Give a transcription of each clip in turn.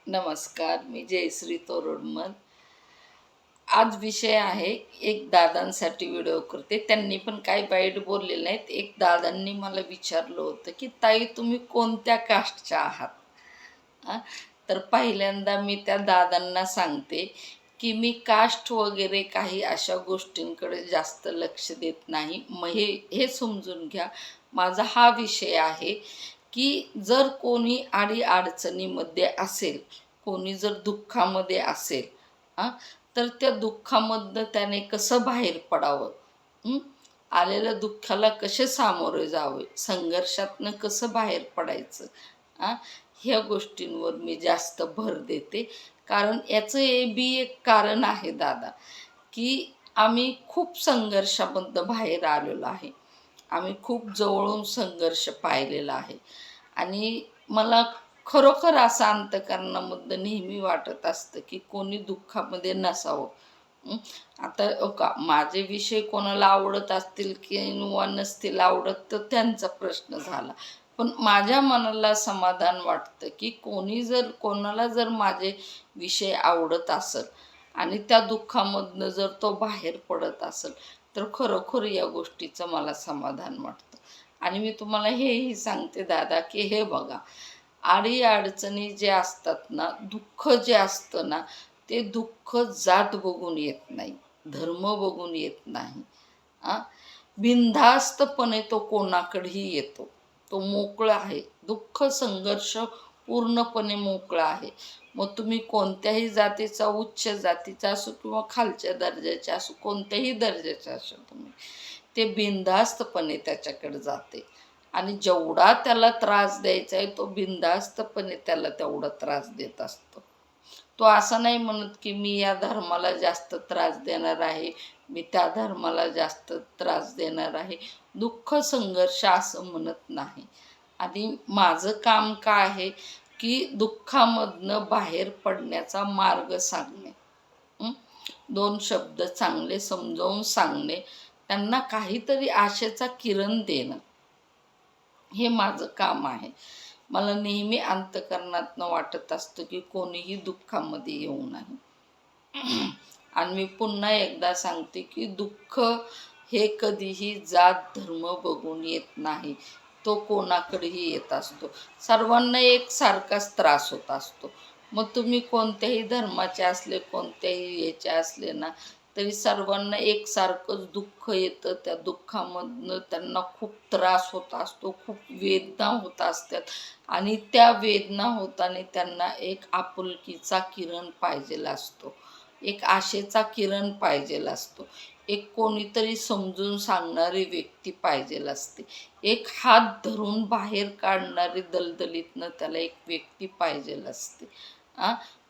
नमस्कार, मी जयश्री तोरडमल. आज विषय आहे, एक दादांसाठी व्हिडिओ करते. त्यांनी पण काही वाईट बोललेलं नाहीत. एक दादांनी मला विचारलं होतं की ताई तुम्ही कोणत्या कास्टच्या आहात? आ, तर पहिल्यांदा मी त्या दादांना सांगते की मी कास्ट वगैरे काही अशा गोष्टींकडे जास्त लक्ष देत नाही. मग हे हे समजून घ्या, माझा हा विषय आहे की जर कोणी अडीअडचणीमध्ये असेल, कोणी जर दुःखामध्ये असेल, हां, तर त्या दुःखामधनं त्याने कसं बाहेर पडावं, हं? आलेल्या दुःखाला कसे सामोरे जावे, संघर्षातनं कसं बाहेर पडायचं, हां, ह्या गोष्टींवर मी जास्त भर देते. कारण याचं हे बी एक कारण आहे दादा, की आम्ही खूप संघर्षामधनं बाहेर आलेलो आहे. आम्ही खूप जवळून संघर्ष पाहिलेला आहे आणि मला खरोखर असं अंतःकरणामधनं नेहमी वाटत असतं की कोणी दुःखामध्ये नसावं. हं. आता का माझे विषय कोणाला आवडत असतील किंवा नसतील आवडत तर त्यांचा प्रश्न झाला. पण माझ्या मनाला समाधान वाटतं की कोणाला जर माझे विषय आवडत असेल आणि त्या दुःखामधनं जर तो बाहेर पडत असेल, तर खरोखर या गोष्टीचं मला समाधान वाटतं. आणि मी तुम्हाला हेही सांगते दादा की हे बघा, अडीअडचणी जे असतात ना, दुःख जे असतं ना, ते दुःख जात बघून येत नाही, धर्म बघून येत नाही. आ, बिनधास्तपणे तो कोणाकडेही येतो. तो मोकळा आहे. दुःख, संघर्ष पूर्णपणे मोकळा आहे. मग तुम्ही कोणत्याही जातीचा, उच्च जातीचा असो किंवा खालच्या दर्जाचे असो, कोणत्याही दर्जाचे असो तुम्ही, ते बिनधास्तपणे त्याच्याकडे जाते. आणि जेवढा त्याला त्रास द्यायचा आहे, तो बिनधास्तपणे त्याला तेवढा त्रास देत असतो. तो असं नाही म्हणत की मी या धर्माला जास्त त्रास देणार आहे, मी त्या धर्माला जास्त त्रास देणार आहे. दुःख, संघर्ष असं म्हणत नाही. आणि माझं काम काय आहे की दुःखामधनं बाहेर पडण्याचा मार्ग सांगणे. हं? 2 शब्द चांगले समजावून सांगणे, त्यांना काहीतरी आशेचा किरण देणं, हे माझं काम आहे. मला नेहमी अंतःकरणातनं वाटत असतं की कोणीही दुःखामध्ये येऊ नये. आणि मी पुन्हा एकदा सांगते की दुःख हे कधीही जात धर्म बघून येत नाही. तो कोणाकडेही येत असतो. सर्वांना एकसारखाच त्रास होत असतो. मग तुम्ही कोणत्याही धर्माचे असले, कोणत्याही याचे असले ना, तरी सर्वांना एकसारखंच दुःख येतं. त्या दुःखामधनं त्यांना खूप त्रास होत असतो, खूप वेदना होत असतात आणि त्या वेदना होताना त्यांना एक आपुलकीचा किरण पाहिजेल असतो. एक आशेचा किरण पाहिजेल असतो. एक कोणीतरी समजून सांगणारी व्यक्ती पाहिजेल असते. एक हात धरून बाहेर काढणारी दलदलीतनं त्याला एक व्यक्ती पाहिजेल असते.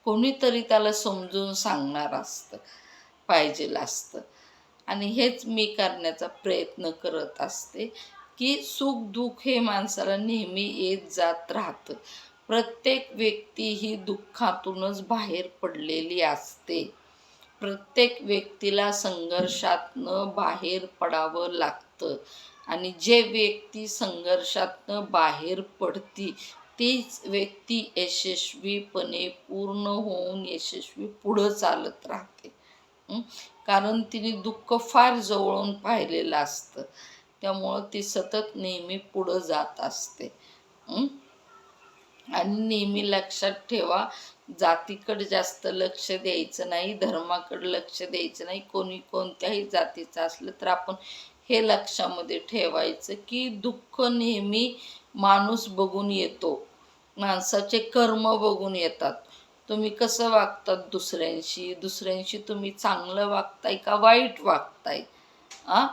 कोणीतरी त्याला समजून सांगणार पाहिजेल असतं. आणि हेच मी करण्याचा प्रयत्न करत असते, की सुख-दुःख हे माणसाला नेहमी येत जात राहतं. प्रत्येक व्यक्ती ही दुःखातूनच बाहेर पडलेली असते. प्रत्येक व्यक्तीला संघर्षातनं बाहेर पडावं लागतं आणि जे व्यक्ती संघर्षातनं बाहेर पडती, तीच व्यक्ती यशस्वीपणे पूर्ण होऊन यशस्वी पुढं चालत राहते. हं. कारण तिने दुःख फार जवळून पाहिलेलं असतं. त्यामुळं ती सतत नेहमी पुढं जात असते. आणि नेहमी लक्षात ठेवा, जातीकडे जास्त लक्ष द्यायचं नाही, धर्माकडे लक्ष द्यायचं नाही. कोणी कोणत्याही जातीचं असलं तर आपण हे लक्षामध्ये ठेवायचं की दुःख नेहमी माणूस बघून येतो. माणसाचे कर्म बघून येतात. तुम्ही कसं वागतात दुसऱ्यांशी तुम्ही चांगलं वागताय का वाईट वागताय? आ,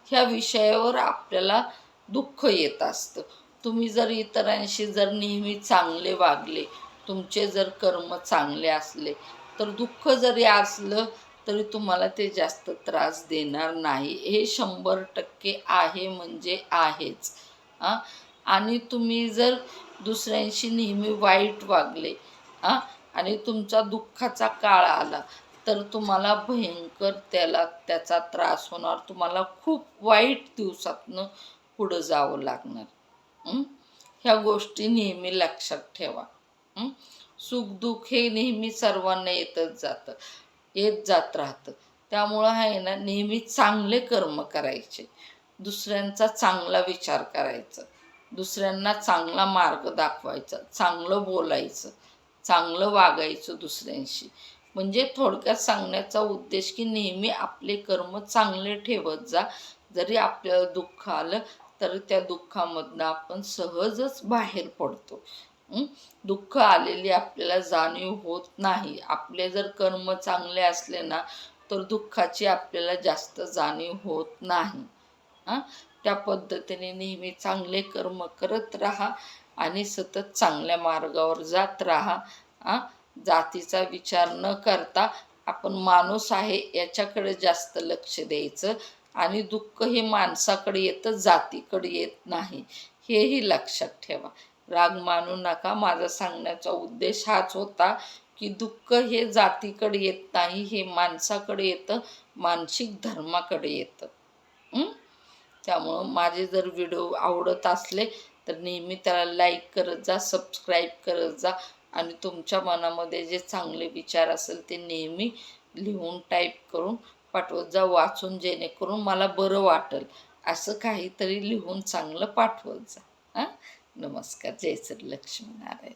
ह्या विषयावर आपल्याला दुःख येत असतं. तुम्ही जर इतरांशी जर नेहमी चांगले वागले, तुमचे जर कर्म चांगले असले, तर दुःख जरी असलं तरी तुम्हाला ते जास्त त्रास देणार नाही. हे 100% आहे म्हणजे आहेच. आणि तुम्ही जर दुसऱ्यांशी नेहमी वाईट वागले आणि तुमचा दुःखाचा काळ आला, तर तुम्हाला भयंकर त्याचा त्रास होणार. तुम्हाला खूप वाईट दिवसातनं पुढं जावं लागणार. ह्या गोष्टी नेहमी लक्षात ठेवा. सुखदुःख हे नेहमी सर्वांना येत जात राहतं. त्यामुळं आहे ना, नेहमी चांगले कर्म करायचे, दुसऱ्यांचा चांगला विचार करायचा, दुसऱ्यांना चांगला मार्ग दाखवायचा, चांगलं बोलायचं, चांगलं वागायचं दुसऱ्यांशी. म्हणजे थोडक्यात सांगण्याचा उद्देश की नेहमी आपले कर्म चांगले ठेवत जा. जरी आपल्याला दुःख आलं तर त्या दुःखामधनं आपण सहजच बाहेर पडतो. दुःख आलेली आपल्याला जाणीव होत नाही. आपले जर कर्म चांगले असले ना तर दुःखाची आपल्याला जास्त जाणीव होत नाही. त्या पद्धतीने नेहमी चांगले कर्म करत राहा आणि सतत चांगल्या मार्गावर जात राहा. जातीचा विचार न करता आपण माणूस आहे याच्याकडे जास्त लक्ष द्यायचं आणि दुःख हे माणसाकडे येतं, जातीकडे येत नाही, हेही लक्षात ठेवा. राग मानू नका. माझा सांगण्याचा उद्देश हाच होता की दुःख हे जातीकडे येत नाही, हे माणसाकडे येतं, मानसिक धर्माकडे येतं. त्यामुळं माझे जर व्हिडिओ आवडत असले तर नेहमी त्याला लाईक करत जा, सबस्क्राईब करत जा आणि तुमच्या मनामध्ये जे चांगले विचार असेल ते नेहमी लिहून टाईप करून पाठवत जा, वाचून, जेणेकरून मला बरं वाटेल असं काहीतरी लिहून चांगलं पाठवत जा. नमस्कार. जय श्री लक्ष्मीनारायण.